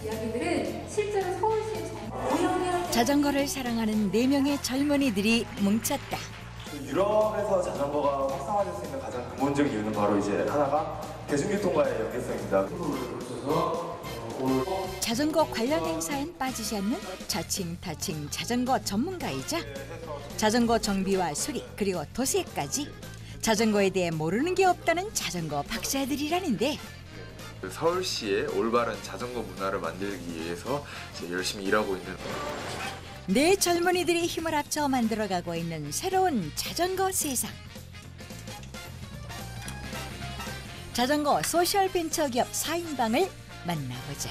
이야기들은 실제로 서울시의 자전거를 사랑하는 4명의 젊은이들이 뭉쳤다. 유럽에서 자전거가 활성화될 수 있는 가장 근본적인 이유는 바로 이제 하나가 대중교통과의 연계성입니다. 자전거 관련 행사엔 빠지지 않는 자칭 자전거 전문가이자 자전거 정비와 수리 그리고 도색까지 자전거에 대해 모르는 게 없다는 자전거 박사들이라는데 서울시의 올바른 자전거 문화를 만들기 위해서 열심히 일하고 있는 네 젊은이들이 힘을 합쳐 만들어가고 있는 새로운 자전거 세상. 자전거 소셜 벤처 기업 4인방을 만나보자.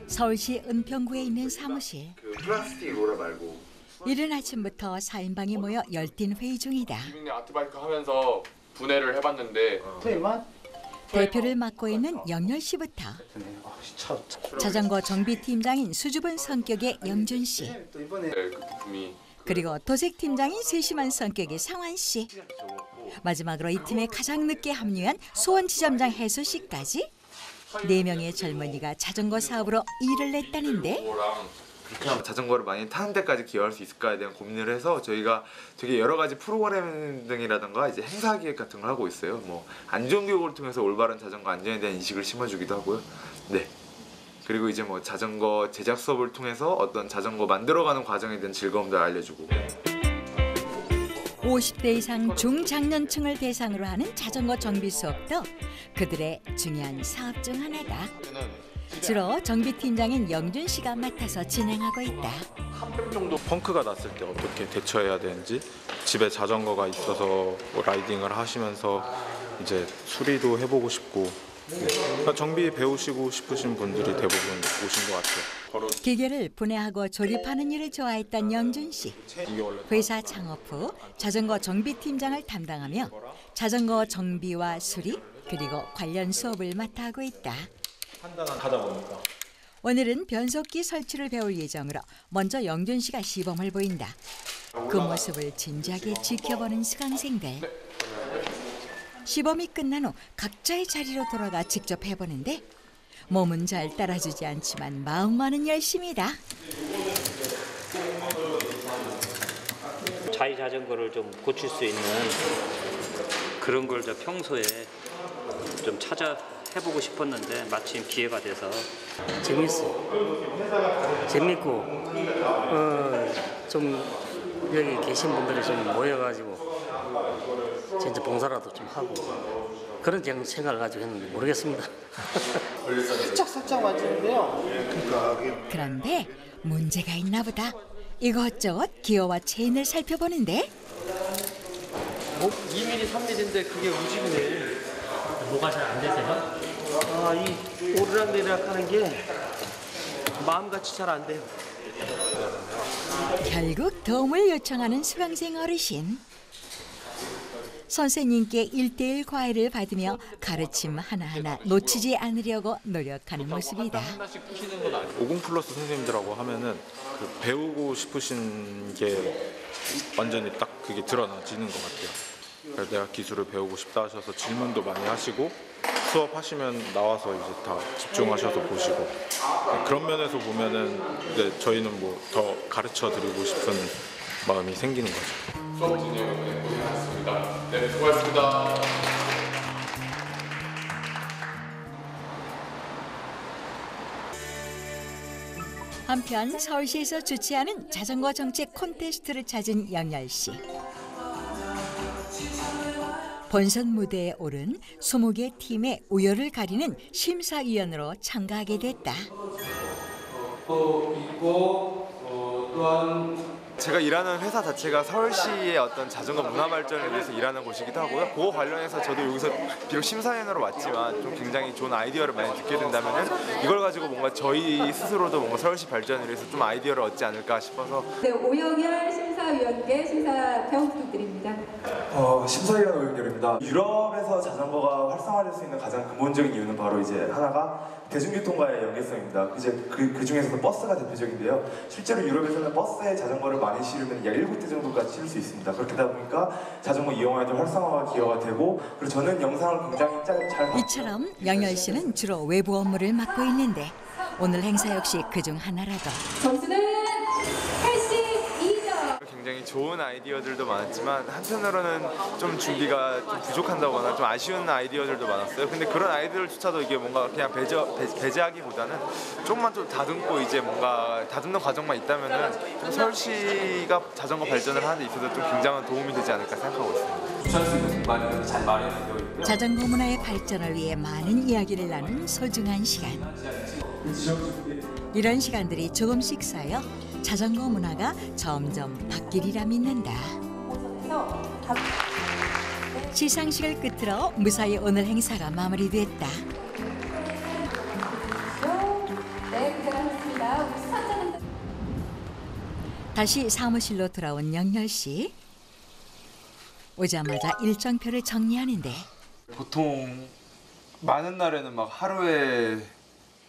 서울시 은평구에 있는 사무실. 플라스틱 롤러 말고 이른 아침부터 4인방이 모여 열띤 회의 중이다. 이민네 아트바이크 하면서 분해를 해봤는데 대표를 맡고 있는 영렬 씨부터 자전거 정비팀장인 수줍은 성격의 영준 씨 그 부품이 그리고 도색팀장인 세심한 성격의 상환 씨 마지막으로 이 팀에 가장 늦게 합류한 수원지점장 혜수 씨까지 4명의 젊은이가 자전거 사업으로 일을 냈다는데 그렇게 하면 자전거를 많이 타는 데까지 기여할 수 있을까에 대한 고민을 해서 저희가 되게 여러 가지 프로그램 등이라든가 이제 행사 기획 같은 걸 하고 있어요. 뭐 안전 교육을 통해서 올바른 자전거 안전에 대한 인식을 심어주기도 하고요. 네. 그리고 이제 뭐 자전거 제작 수업을 통해서 어떤 자전거 만들어가는 과정에 대한 즐거움도 알려주고. 50대 이상 중장년층을 대상으로 하는 자전거 정비 수업도 그들의 중요한 사업 중 하나다. 주로 정비팀장인 영준 씨가 맡아서 진행하고 있다. 펑크가 났을 때 어떻게 대처해야 되는지 집에 자전거가 있어서 라이딩을 하시면서 이제 수리도 해보고 싶고 그러니까 정비 배우시고 싶으신 분들이 대부분 오신 것 같아요. 기계를 분해하고 조립하는 일을 좋아했던 영준 씨. 회사 창업 후 자전거 정비팀장을 담당하며 자전거 정비와 수리 그리고 관련 수업을 맡아 하고 있다. 하다 보니까 오늘은 변속기 설치를 배울 예정으로 먼저 영준 씨가 시범을 보인다. 그 모습을 진지하게 지켜보는 수강생들. 시범이 끝난 후 각자의 자리로 돌아가 직접 해보는데 몸은 잘 따라주지 않지만 마음만은 열심이다. 자유 자전거를 좀 고칠 수 있는 그런 걸 저 평소에 좀 찾아 해보고 싶었는데 마침 기회가 돼서 재밌어. 재밌고 좀 여기 계신 분들이 좀 모여가지고 진짜 봉사라도 좀 하고 그런 생각을 가지고 했는데 모르겠습니다. 살짝 만지는데요. 그런데 문제가 있나 보다. 이것저것 기어와 체인을 살펴보는데 2mm, 3mm인데 그게 움직이네. 뭐가 잘 안 되세요? 이 오르락내리락 하는 게 마음같이 잘 안 돼요. 결국 도움을 요청하는 수강생 어르신. 선생님께 1:1 과외를 받으며 가르침 하나하나 놓치지 않으려고 노력하는 모습이다. 50플러스 선생님들하고 하면은 그 배우고 싶으신 게 완전히 딱 그게 드러나지는 것 같아요. 그래서 내가 기술을 배우고 싶다 하셔서 질문도 많이 하시고 수업하시면 나와서 이제 다 집중하셔서 보시고 네, 그런 면에서 보면은 이제 저희는 뭐 더 가르쳐 드리고 싶은 마음이 생기는 거죠. 수업 진행을 고생하셨습니다. 네, 수고하셨습니다. 한편 서울시에서 주최하는 자전거 정책 콘테스트를 찾은 영렬 씨. 본선 무대에 오른 20개 팀의 우열을 가리는 심사위원으로 참가하게 됐다. 제가 일하는 회사 자체가 서울시의 어떤 자전거 문화 발전을 위해서 일하는 곳이기도 하고요. 그거 관련해서 저도 여기서 비록 심사위원으로 왔지만 좀 굉장히 좋은 아이디어를 많이 듣게 된다면 이걸 가지고 뭔가 저희 스스로도 뭔가 서울시 발전을 위해서 좀 아이디어를 얻지 않을까 싶어서. 네, 오영열 심사위원께 심사 평 부탁드립니다. 심사위원 오영렬입니다. 유럽에서 자전거가 활성화될 수 있는 가장 근본적인 이유는 바로 이제 하나가 대중교통과의 연계성입니다. 이제 그 중에서도 버스가 대표적인데요. 실제로 유럽에서는 버스에 자전거를 많이 많이 실으면 약 7대 정도까지 실을 수 있습니다. 그렇게 하다 보니까 자전거 이용하는 활성화가 기여가 되고, 그리고 저는 영상을 굉장히 잘 이처럼 영열 씨는 주로 외부 업무를 맡고 있는데 오늘 행사 역시 그중 하나라고. 점수는 82점. 굉장히 좋은 아이디어들도 많았지만 한편으로는 좀 준비가 좀 부족한다거나 좀 아쉬운 아이디어들도 많았어요. 근데 그런 아이디어조차도 이게 뭔가 그냥 배제하기보다는 조금만 좀 다듬고 이제 뭔가 다듬는 과정만 있다면은 좀 서울시가 자전거 발전을 하는 데 있어서 좀 굉장한 도움이 되지 않을까 생각하고 있습니다. 자전거 문화의 발전을 위해 많은 이야기를 나눈 소중한 시간. 이런 시간들이 조금씩 쌓여 자전거 문화가 점점 바뀌리라 믿는다. 시상식을 끝으로 무사히 오늘 행사가 마무리됐다. 네, 고생하셨습니다. 우리 수상자분들. 다시 사무실로 돌아온 영열 씨. 오자마자 일정표를 정리하는데 보통 많은 날에는 막 하루에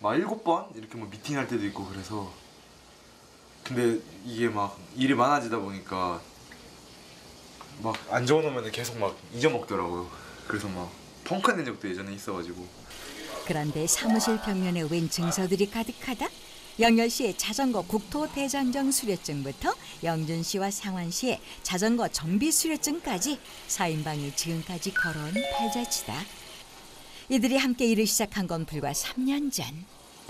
막 7번 이렇게 뭐 미팅할 때도 있고 그래서, 근데 이게 막 일이 많아지다 보니까 막 안 적어놓으면 계속 막 잊어먹더라고요. 그래서 막 펑크 낸 적도 예전에 있어가지고. 그런데 사무실 벽면에 웬 증서들이 가득하다. 영열 씨의 자전거 국토대장정 수료증부터 영준 씨와 상환 씨의 자전거 정비 수료증까지 4인방이 지금까지 걸어온 팔자치다. 이들이 함께 일을 시작한 건 불과 3년 전.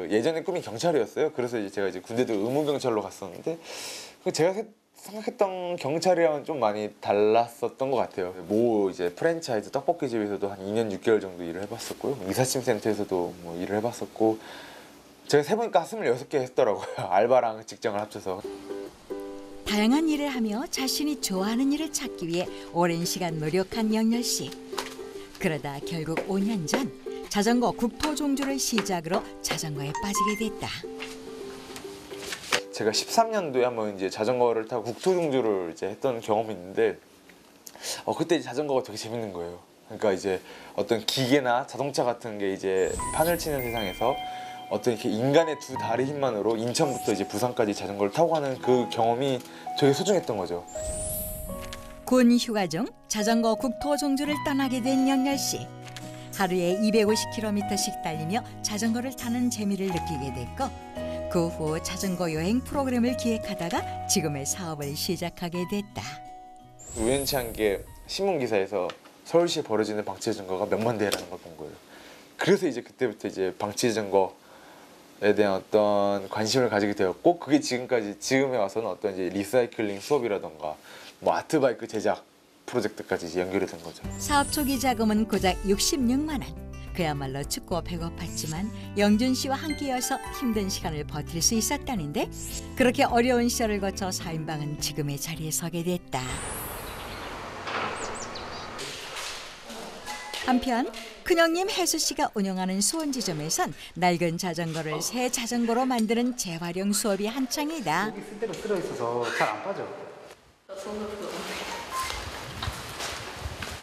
예전에 꿈이 경찰이었어요. 그래서 이제 제가 이제 군대도 의무경찰로 갔었는데 제가 생각했던 경찰이랑은 좀 많이 달랐었던 것 같아요. 모 이제 프랜차이즈 떡볶이집에서도 한 2년 6개월 정도 일을 해봤었고요. 이삿짐 센터에서도 뭐 일을 해봤었고, 제가 세보니까 26개 했더라고요. 알바랑 직장을 합쳐서. 다양한 일을 하며 자신이 좋아하는 일을 찾기 위해 오랜 시간 노력한 영열 씨. 그러다 결국 5년 전 자전거 국토종주를 시작으로 자전거에 빠지게 됐다. 제가 13년도에 한번 이제 자전거를 타고 국토종주를 이제 했던 경험이 있는데, 그때 이제 자전거가 되게 재밌는 거예요. 그러니까 이제 어떤 기계나 자동차 같은 게 이제 판을 치는 세상에서 어떤 이렇게 인간의 두 다리 힘만으로 인천부터 이제 부산까지 자전거를 타고 가는 그 경험이 되게 소중했던 거죠. 군 휴가 중 자전거 국토종주를 떠나게 된 영열 씨. 하루에 250km씩 달리며 자전거를 타는 재미를 느끼게 됐고, 그 후 자전거 여행 프로그램을 기획하다가 지금의 사업을 시작하게 됐다. 우연치 않게 신문 기사에서 서울시에 벌어지는 방치 자전거가 몇만 대라는 걸 본 거예요. 그래서 이제 그때부터 이제 방치 자전거에 대한 어떤 관심을 가지게 되었고, 그게 지금에 와서는 어떤 이제 리사이클링 수업이라던가 뭐 아트바이크 제작 프로젝트까지 이제 연결이 된 거죠. 사업 초기 자금은 고작 66만 원. 그야말로 춥고 배고팠지만 영준 씨와 함께여서 힘든 시간을 버틸 수 있었다는데, 그렇게 어려운 시절을 거쳐 4인방은 지금의 자리에 서게 됐다. 한편 큰형님 혜수 씨가 운영하는 수원지점에선 낡은 자전거를 새 자전거로 만드는 재활용 수업이 한창이다. 여기 쓸데가 들어있어서 잘 안 빠져.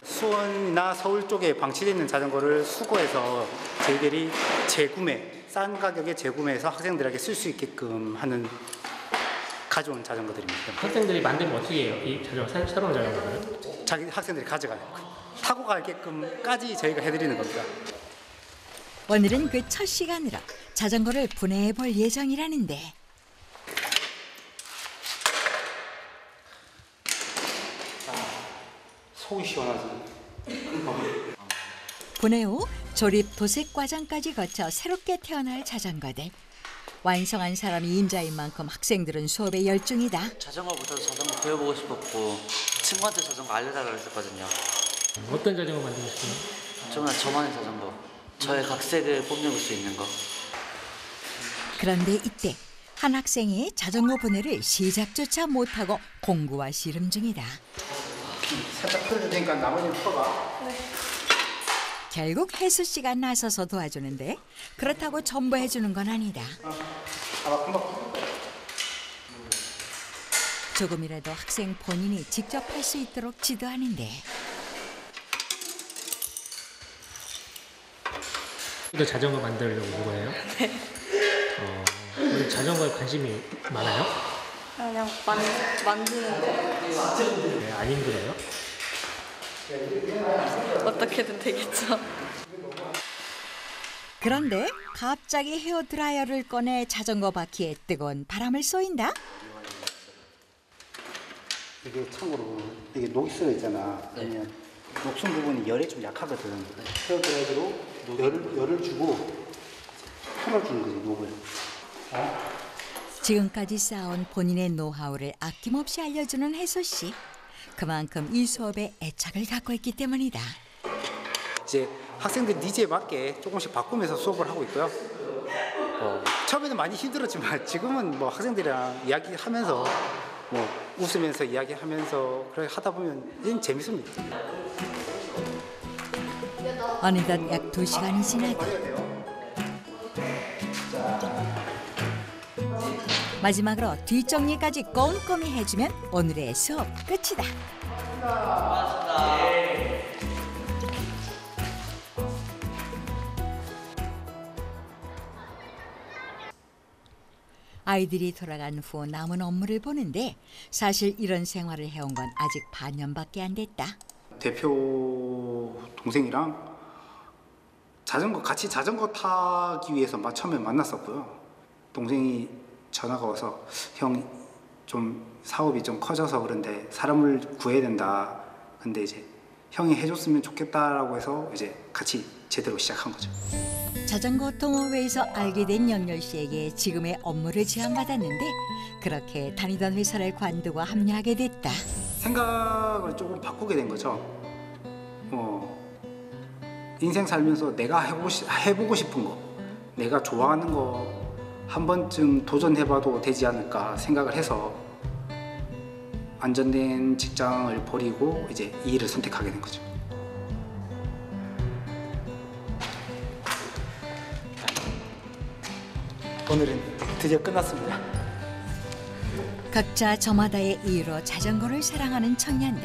수원이나 서울 쪽에 방치되어 있는 자전거를 수거해서 저희들이 싼 가격에 재구매해서 학생들에게 쓸 수 있게끔 하는 가져온 자전거들입니다. 학생들이 만들면 어떻게 해요? 이 자전거, 새로운 자전거를? 자기 학생들이 가져가요. 타고 가게끔까지 저희가 해드리는 겁니다. 오늘은 그 첫 시간으로 자전거를 분해해 볼 예정이라는데, 속이 시원하지. 분해 후 조립 도색 과정까지 거쳐 새롭게 태어날 자전거들. 완성한 사람이 임자인 만큼 학생들은 수업에 열중이다. 자전거부터 자전거 배워보고 싶었고 친구한테 자전거 알려달라고 했었거든요. 어떤 자전거 만들고 싶어요? 저는 저만의 자전거, 저의 각색을 뽐내볼 수 있는 거. 그런데 이때 한 학생이 자전거 분해를 시작조차 못하고 공구와 씨름 중이다. 살짝 풀어줄 테니까 나머지는 풀어봐. 네. 결국 혜수 씨가 나서서 도와주는데, 그렇다고 전부 해주는 건 아니다. 조금이라도 학생 본인이 직접 할 수 있도록 지도하는데, 또 자전거 만들려고 온 거예요? 네. 자전거에 관심이 많아요? 그냥 만드는 거. 네, 안 힘들어요? 어떻게든 되겠죠. 그런데 갑자기 헤어드라이어를 꺼내 자전거 바퀴에 뜨거운 바람을 쏘인다. 이게 참고로 이게 녹이 쓰여 있잖아. 그러면 녹슨 부분이 열에 좀 약하거든. 헤어드라이어로 열을 주고 풀어주는 거지, 녹을. 지금까지 쌓아온 본인의 노하우를 아낌없이 알려주는 혜소 씨. 그만큼 이 수업에 애착을 갖고 있기 때문이다. 이제 학생들 니즈에 맞게 조금씩 바꾸면서 수업을 하고 있고요. 처음에는 많이 힘들었지만 지금은 뭐 학생들이랑 이야기하면서 뭐 웃으면서 이야기하면서 그렇게 하다 보면 이제 재밌습니다. 어느덧 약 2시간이 지나고 마지막으로 뒷정리까지 꼼꼼히 해주면 오늘의 수업 끝이다. 아이들이 돌아간 후 남은 업무를 보는데 사실 이런 생활을 해온 건 아직 반년밖에 안 됐다. 대표 동생이랑 같이 자전거 타기 위해서 처음에 만났었고요. 동생이 전화가 와서 형 좀 사업이 좀 커져서 그런데 사람을 구해야 된다. 근데 이제 형이 해줬으면 좋겠다라고 해서 이제 같이 제대로 시작한 거죠. 자전거 동호회에서 알게 된 영렬 씨에게 지금의 업무를 제안받았는데 그렇게 다니던 회사를 관두고 합류하게 됐다. 생각을 조금 바꾸게 된 거죠. 인생 살면서 내가 해보고 싶은 거, 내가 좋아하는 거 한 번쯤 도전해봐도 되지 않을까 생각을 해서 안정된 직장을 버리고 이제 이 일을 선택하게 된 거죠. 오늘은 드디어 끝났습니다. 각자 저마다의 이유로 자전거를 사랑하는 청년들.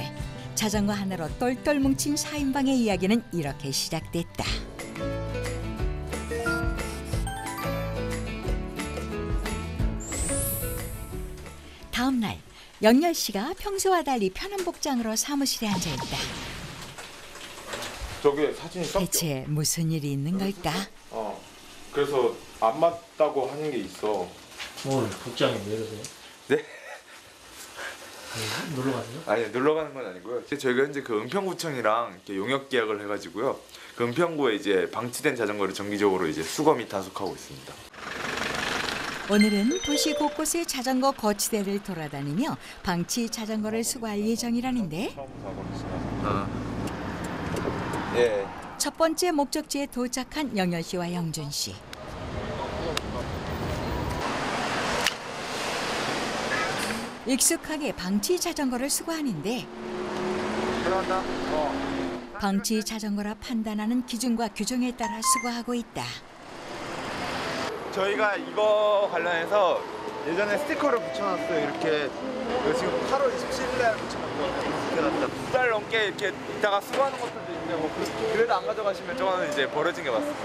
자전거 하나로 똘똘 뭉친 4인방의 이야기는 이렇게 시작됐다. 다음 날 영렬 씨가 평소와 달리 편한 복장으로 사무실에 앉아 있다. 저게 사진이 섞여. 대체 무슨 일이 있는 걸까? 그래서 안 맞다고 하는 게 있어. 뭘 복장이 왜 이러세요? 네? 놀러 가세요? 아니 놀러 가는 건 아니고요. 저희가 현재 그 은평구청이랑 이렇게 용역 계약을 해가지고요. 그 은평구에 이제 방치된 자전거를 정기적으로 이제 수거미 단속하고 있습니다. 오늘은 도시 곳곳의 자전거 거치대를 돌아다니며 방치 자전거를 수거할 예정이라는데 예. 첫 번째 목적지에 도착한 영렬 씨와 영준 씨. 익숙하게 방치 자전거를 수거하는데 방치 자전거라 판단하는 기준과 규정에 따라 수거하고 있다. 저희가 이거 관련해서 예전에 스티커를 붙여놨어요. 이렇게 이거 지금 8월 27일날 붙여놨거든요. 2달 넘게 이렇게 있다가 수거하는 것들도 있는데 뭐 그래도 안 가져가시면 저거는 이제 버려진 게 맞습니다.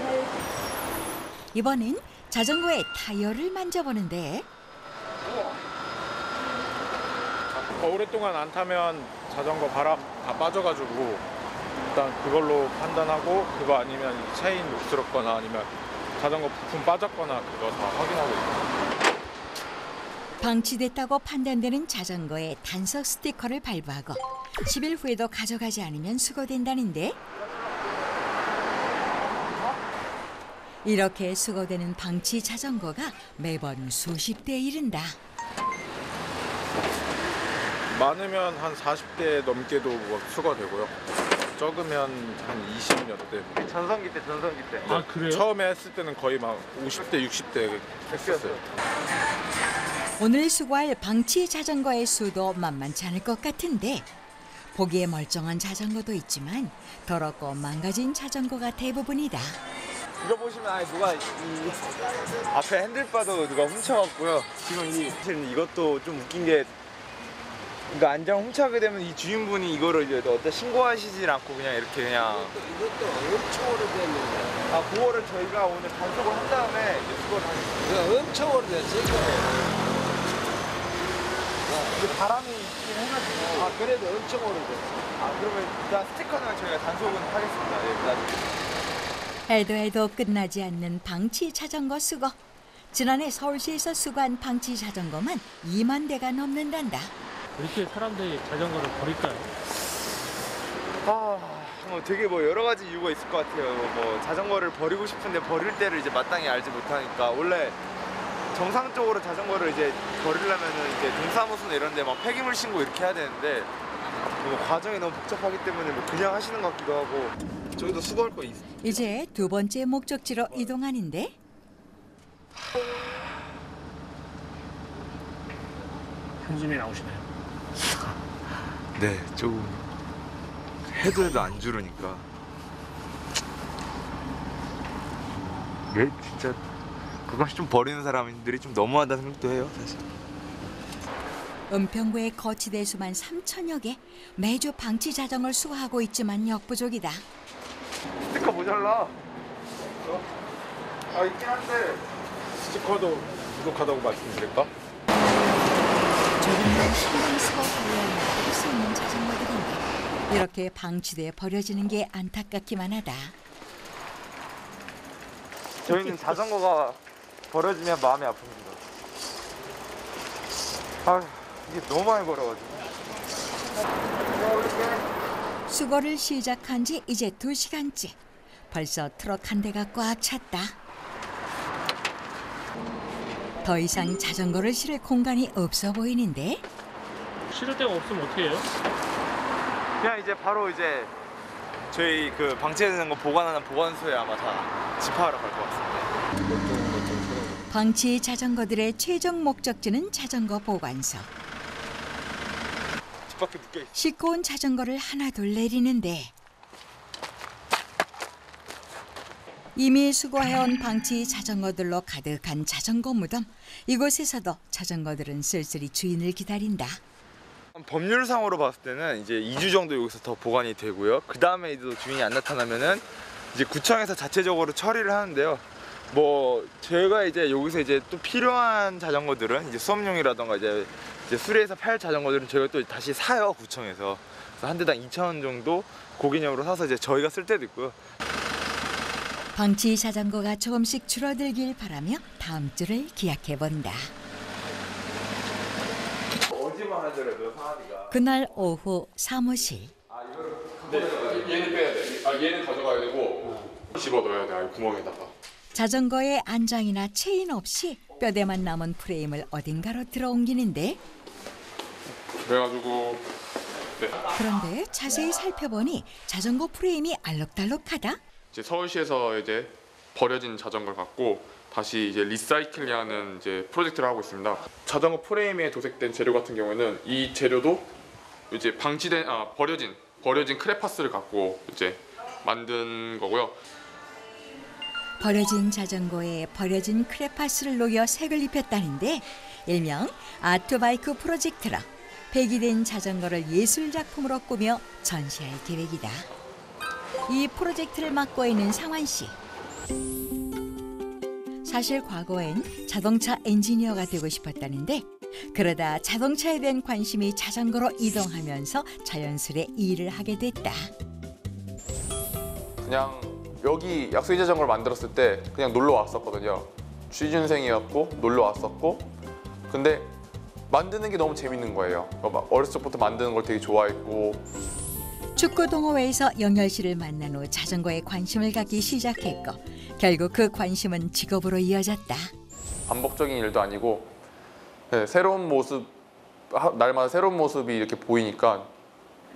이번엔 자전거의 타이어를 만져보는데 오랫동안 안 타면 자전거 바람 다 빠져가지고 일단 그걸로 판단하고 그거 아니면 체인 녹슬었거나 아니면 자전거 부품 빠졌거나 그거 다 확인하고 있어요. 방치됐다고 판단되는 자전거에 단속 스티커를 발부하고 10일 후에도 가져가지 않으면 수거된다는데 이렇게 수거되는 방치 자전거가 매번 수십 대에 이른다. 많으면 한 40대 넘게도 수거되고요. 적으면 한 20몇 대. 전성기 때. 아 그래요? 처음에 했을 때는 거의 막 50대, 60대 했었어요. 오늘 수거할 방치 자전거의 수도 만만치 않을 것 같은데 보기에 멀쩡한 자전거도 있지만 더럽고 망가진 자전거가 대부분이다. 이거 보시면 아예 누가 이 앞에 핸들바도 누가 훔쳐갔고요. 지금 이것도 좀 웃긴 게 이거 안장 훔쳐가게 되면 이 주인분이 이거를 이제 어디다 신고하시질 않고 그냥 이렇게 그냥 이것도 엄청 오래됐는데. 아 그거를 저희가 오늘 단속을 한 다음에 이제 수거를 하겠습니다. 엄청 오래됐어요. 근데 바람이 있긴 해가지고. 아 그래도 엄청 오르죠. 아 그러면 일단 스티커는 저희가 단속은 하겠습니다. 예, 나중에. 해도 끝나지 않는 방치 자전거 수거. 지난해 서울시에서 수거한 방치 자전거만 2만 대가 넘는단다. 이렇게 사람들이 자전거를 버릴까요? 되게 뭐 여러 가지 이유가 있을 것 같아요. 뭐 자전거를 버리고 싶은데 버릴 때를 이제 마땅히 알지 못하니까. 원래 정상적으로 자전거를 이제 버리려면은 이제 동사무소나 이런 데 막 폐기물 신고 이렇게 해야 되는데 뭐 과정이 너무 복잡하기 때문에 뭐 그냥 하시는 것 같기도 하고. 저기도 수거할 거 있어요. 이제 두 번째 목적지로 이동하는데 한숨이 나오시나요? 네, 조금 해도 안 주르니까. 얘 진짜 그것이 좀 버리는 사람들이 좀 너무하다는 생각도 해요, 사실. 은평구의 거치대 수만 3천여 개. 매주 방치 자전거를 수거하고 있지만 역부족이다. 스티커 모자라. 있긴 한데 스티커도 부족하다고 말씀드릴까? 조금만 신경 쓰고 관리하면 할 수 있는 자전거들인데 이렇게 방치돼 버려지는 게 안타깝기만 하다. 저희는 자전거가 버려지면 마음이 아픕니다. 이게 너무 많이 버려가지고. 수거를 시작한 지 이제 2시간째. 벌써 트럭 한 대가 꽉 찼다. 더 이상 자전거를 실을 공간이 없어 보이는데 실을 데가 없으면 어떻게 해요? 그냥 이제 바로 이제 저희 그 방치되는 거 보관하는 보관소에 아마 다 집하러 갈 것 같습니다. 방치 자전거들의 최종 목적지는 자전거 보관소. 집 밖에 묶여 있어. 싣고 온 자전거를 하나둘 내리는데 이미 수거해온 방치 자전거들로 가득한 자전거 무덤. 이곳에서도 자전거들은 쓸쓸히 주인을 기다린다. 법률상으로 봤을 때는 이제 2주 정도 여기서 더 보관이 되고요. 그 다음에 이제 주인이 안 나타나면은 이제 구청에서 자체적으로 처리를 하는데요. 뭐 제가 이제 여기서 이제 또 필요한 자전거들은 이제 수업용이라던가 이제 수리해서 팔 자전거들은 저희가 또 다시 사요, 구청에서. 그래서 한 대당 2,000원 정도 고기념으로 사서 이제 저희가 쓸 때도 있고요. 방치 자전거가 조금씩 줄어들길 바라며 다음 주를 기약해 본다. 오지만 하더라도 상하니까. 그날 오후 사무실. 네, 얘는 빼야 돼. 얘는 가져가야 되고 집어 넣어야 돼. 구멍에다가. 자전거에 안장이나 체인 없이 뼈대만 남은 프레임을 어딘가로 들어옮기는데 그래가지고 그런데 자세히 살펴보니 자전거 프레임이 알록달록하다. 이제 서울시에서 이제 버려진 자전거를 갖고 다시 이제 리사이클링하는 이제 프로젝트를 하고 있습니다. 자전거 프레임에 도색된 재료 같은 경우에는 이 재료도 이제 버려진 크레파스를 갖고 이제 만든 거고요. 버려진 자전거에 버려진 크레파스를 녹여 색을 입혔다는데 일명 아트바이크 프로젝트라 폐기된 자전거를 예술작품으로 꾸며 전시할 계획이다. 이 프로젝트를 맡고 있는 상환 씨. 사실 과거엔 자동차 엔지니어가 되고 싶었다는데 그러다 자동차에 대한 관심이 자전거로 이동하면서 자연스레 일을 하게 됐다. 그냥 여기 약수이 자전거를 만들었을 때 그냥 놀러 왔었거든요. 취준생이었고 놀러 왔었고 근데 만드는 게 너무 재밌는 거예요. 막 어렸을 적부터 만드는 걸 되게 좋아했고 축구 동호회에서 영열 씨를 만난 후 자전거에 관심을 갖기 시작했고 결국 그 관심은 직업으로 이어졌다. 반복적인 일도 아니고 새로운 모습, 날마다 새로운 모습이 이렇게 보이니까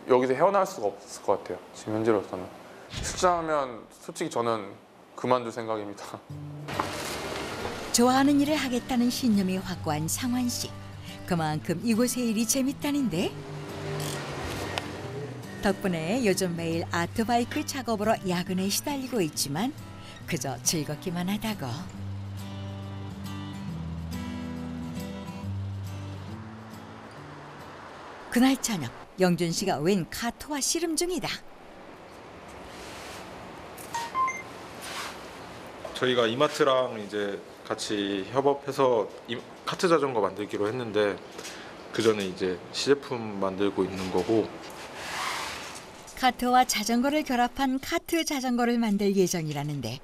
여기서 헤어날 수가 없을 것 같아요. 지금 현재로서는. 출장하면 솔직히 저는 그만둘 생각입니다. 좋아하는 일을 하겠다는 신념이 확고한 상환 씨. 그만큼 이곳의 일이 재밌다는데 덕분에 요즘 매일 아트바이크 작업으로 야근에 시달리고 있지만 그저 즐겁기만 하다고. 그날 저녁 영준 씨가 웬 카트와 씨름 중이다. 저희가 이마트랑 이제 같이 협업해서 카트 자전거 만들기로 했는데 그 전에 이제 시제품 만들고 있는 거고. 카트와 자전거를 결합한 카트 자전거를 만들 예정이라는데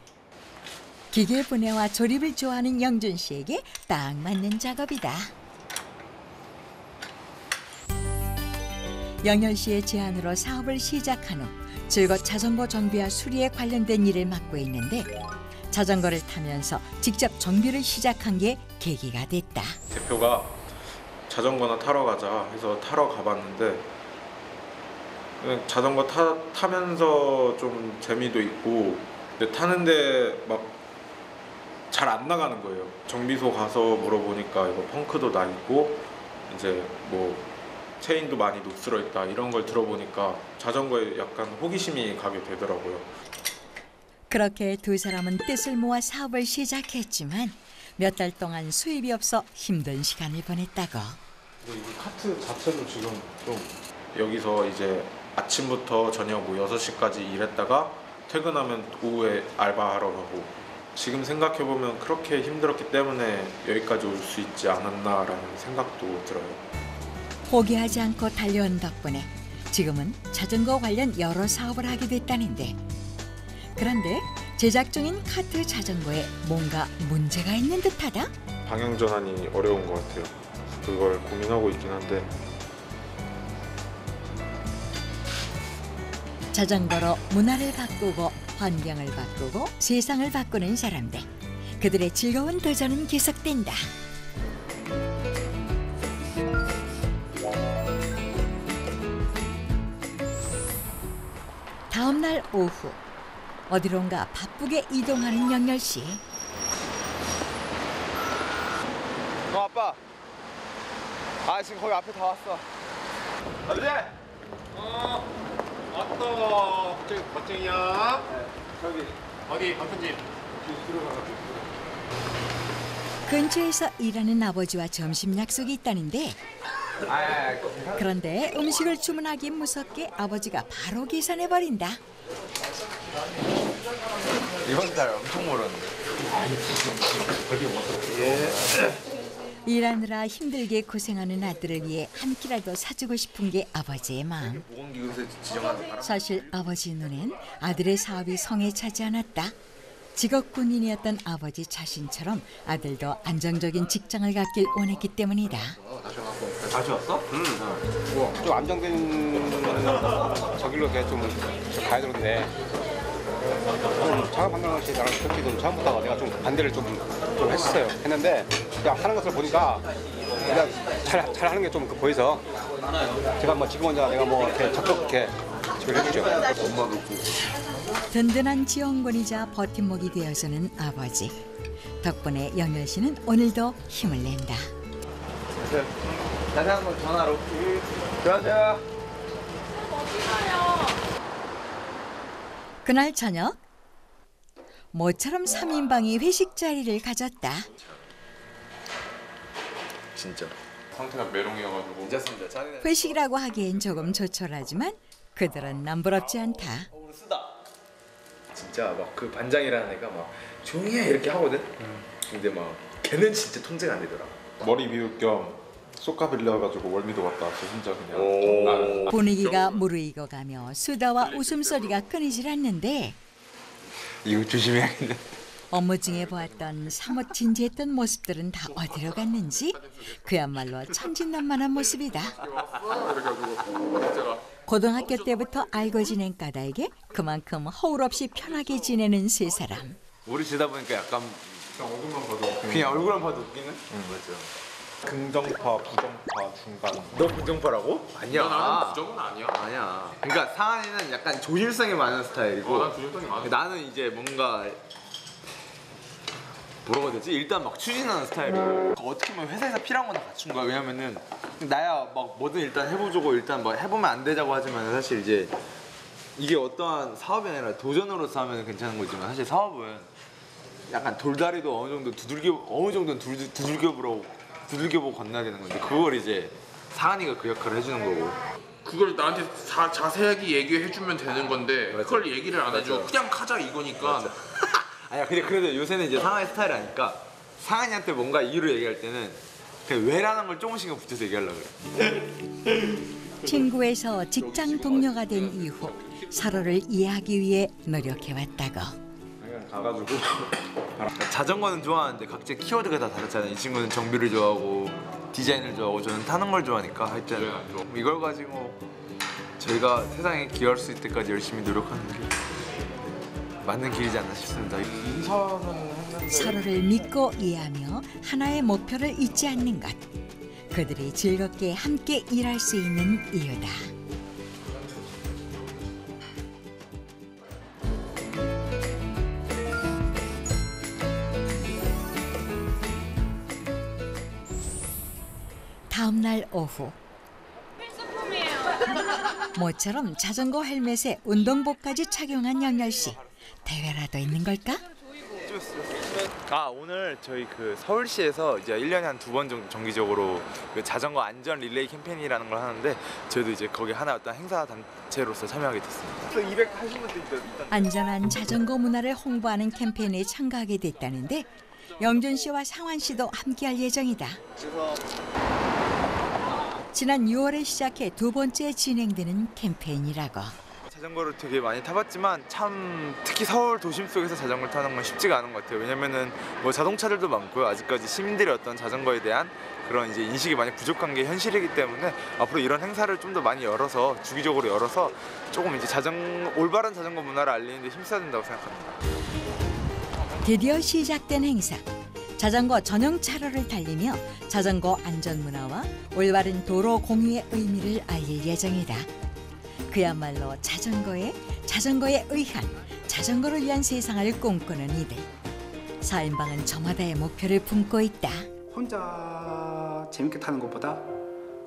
기계 분해와 조립을 좋아하는 영준 씨에게 딱 맞는 작업이다. 영열 씨의 제안으로 사업을 시작한 후 즐겁 자전거 정비와 수리에 관련된 일을 맡고 있는데 자전거를 타면서 직접 정비를 시작한 게 계기가 됐다. 대표가 자전거나 타러 가자 해서 타러 가봤는데 자전거 타면서 좀 재미도 있고 근데 타는데 막 잘 안 나가는 거예요. 정비소 가서 물어보니까 이거 펑크도 나 있고 이제 뭐 체인도 많이 녹슬어 있다 이런 걸 들어보니까 자전거에 약간 호기심이 가게 되더라고요. 그렇게 두 사람은 뜻을 모아 사업을 시작했지만 몇 달 동안 수입이 없어 힘든 시간을 보냈다고. 이 카트 자체도 지금 좀 여기서 이제 아침부터 저녁 뭐 6시까지 일했다가 퇴근하면 오후에 알바하러 가고 지금 생각해보면 그렇게 힘들었기 때문에 여기까지 올 수 있지 않았나라는 생각도 들어요. 포기하지 않고 달려온 덕분에 지금은 자전거 관련 여러 사업을 하게 됐다는데 그런데 제작 중인 카트 자전거에 뭔가 문제가 있는 듯하다? 방향 전환이 어려운 것 같아요. 그걸 고민하고 있긴 한데 자전거로 문화를 바꾸고 환경을 바꾸고 세상을 바꾸는 사람들. 그들의 즐거운 도전은 계속된다. 다음 날 오후 어디론가 바쁘게 이동하는 영열 씨. 아빠. 지금 거기 앞에 다 왔어. 아버지. 왔다. 멋쟁이야. 저기 어디 박근집? 근처에서 일하는 아버지와 점심 약속이 있다는데 그런데 음식을 주문하기 무섭게 아버지가 바로 계산해버린다. 이번 달 엄청 멀었는데. 일하느라 힘들게 고생하는 아들을 위해 한 끼라도 사주고 싶은 게 아버지의 마음. 사실 아버지 눈엔 아들의 사업이 성에 차지 않았다. 직업 군인이었던 아버지 자신처럼 아들도 안정적인 직장을 갖길 원했기 때문이다. 다시 왔어? 좀 안정된 저길로 좀 가야 되는데 작업 환경 없이 나랑 그렇게 좀 처음부터 내가 좀 반대를 좀 했는데 그냥 하는 것을 보니까 내가 잘 하는 게 좀 보여서 제가 뭐 지금 혼자 내가 뭐 이렇게 적극 이렇게 지원을 해주죠. 엄마도 있고. 든든한 지원군이자 버팀목이 되어주는 아버지. 덕분에 영열 씨는 오늘도 힘을 낸다. 다시 한번 전화로. 들어가자. 그날 저녁 모처럼 3인방이 회식 자리를 가졌다. 진짜. 상태가 메롱이어가지고. 괜찮습니다. 회식이라고 하기엔 조금 조촐하지만 그들은 남부럽지 않다. 진짜 막 그 반장이라는 애가 막 조용히 해 이렇게 하거든. 근데 막 걔는 진짜 통제가 안 되더라. 머리 비울 겸 쏘카 빌려가지고 월미도 갔다 왔어 혼자 그냥. 분위기가 무르익어가며 수다와 웃음소리가 끊이질 않는데 이거 조심해야겠네. 업무 중에 보았던 사뭇 진지했던 모습들은 다 어디로 갔는지 그야말로 천진난만한 모습이다. 고등학교 때부터 알고 지낸 까닭에 그만큼 허울 없이 편하게 지내는 세 사람. 우리 지다 보니까 약간 얼굴만 봐도 그냥 얼굴만 봐도 웃기는? 맞죠. 긍정파, 부정파, 중간. 너 긍정파라고? 아니야. 나는 부정은 아니야. 아니야. 그러니까 상한이는 약간 조심성이 많은 스타일이고 난 조심성이 많아. 나는 이제 뭔가 뭐라고 해야 되지? 일단 막 추진하는 스타일이고 어떻게 보면 회사에서 필요한 건 다 갖춘 거야. 왜냐면은 나야 막 뭐든 일단 해보자고 일단 뭐 해보면 안 되자고 하지만 사실 이제 이게 어떠한 사업이 아니라 도전으로서 하면 괜찮은 거지만 사실 사업은 약간 돌다리도 어느 정도 두들겨보고 건너야 되는 건데 그걸 이제 상한이가 그 역할을 해주는 거고 그걸 나한테 자세하게 얘기해주면 되는 건데 맞아. 그걸 얘기를 안 해줘. 맞아. 그냥 가자 이거니까. 아니야 근데 그래도 요새는 이제 상한이 스타일이 아니까 상한이한테 뭔가 이유를 얘기할 때는 그냥 왜라는 걸 조금씩은 붙여서 얘기하려고 그래요. 친구에서 직장 동료가 된 이후 서로를 이해하기 위해 노력해왔다고. 가가지고 자전거는 좋아하는데 각자 키워드가 다 다르잖아요. 이 친구는 정비를 좋아하고 디자인을 좋아하고 저는 타는 걸 좋아하니까 하여튼 이걸 가지고 저희가 세상에 기여할 수 있을 때까지 열심히 노력하는 게 맞는 길이지 않나 싶습니다. 인사는 했는데 서로를 믿고 이해하며 하나의 목표를 잊지 않는 것. 그들이 즐겁게 함께 일할 수 있는 이유다. 다음 날 오후. 모처럼 자전거 헬멧에 운동복까지 착용한 영열 씨. 대회라도 있는 걸까? 오늘 저희 그 서울시에서 이제 1년에 한 2번 정도 정기적으로 그 자전거 안전 릴레이 캠페인이라는 걸 하는데 저희도 이제 거기 하나 어떤 행사 단체로서 참여하게 됐습니다. 280분도 안전한 자전거 문화를 홍보하는 캠페인에 참가하게 됐다는데 영준 씨와 상환 씨도 함께할 예정이다. 지난 6월에 시작해 2번째 진행되는 캠페인이라고. 자전거를 되게 많이 타봤지만 참 특히 서울 도심 속에서 자전거를 타는 건 쉽지가 않은 것 같아요. 왜냐면은 뭐 자동차들도 많고요. 아직까지 시민들의 어떤 자전거에 대한 그런 이제 인식이 많이 부족한 게 현실이기 때문에 앞으로 이런 행사를 좀 더 많이 열어서 주기적으로 열어서 조금 이제 올바른 자전거 문화를 알리는 데 힘써야 된다고 생각합니다. 드디어 시작된 행사. 자전거 전용 차로를 달리며 자전거 안전 문화와 올바른 도로 공유의 의미를 알릴 예정이다. 그야말로 자전거에 의한 자전거를 위한 세상을 꿈꾸는 이들. 사인방은 저마다의 목표를 품고 있다. 혼자 재밌게 타는 것보다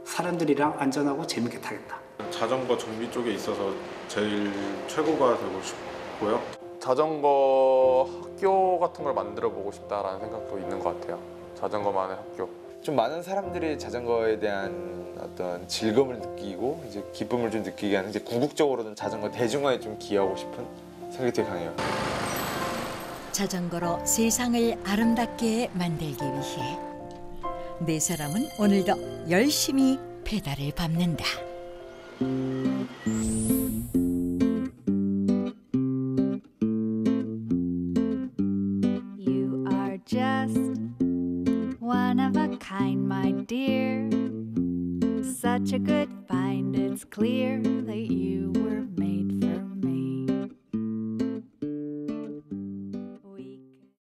사람들이랑 안전하고 재밌게 타겠다. 자전거 정비 쪽에 있어서 제일 최고가 되고 싶고요. 자전거 학교 같은 걸 만들어 보고 싶다라는 생각도 있는 것 같아요. 자전거만의 학교. 좀 많은 사람들이 자전거에 대한 어떤 즐거움을 느끼고 이제 기쁨을 좀 느끼게 하는 이제 궁극적으로는 자전거 대중화에 좀 기여하고 싶은 생각이 되게 강해요. 자전거로 세상을 아름답게 만들기 위해 네 사람은 오늘도 열심히 페달을 밟는다. You are just one of a kind, my dear. Such a good find, it's clear that you were made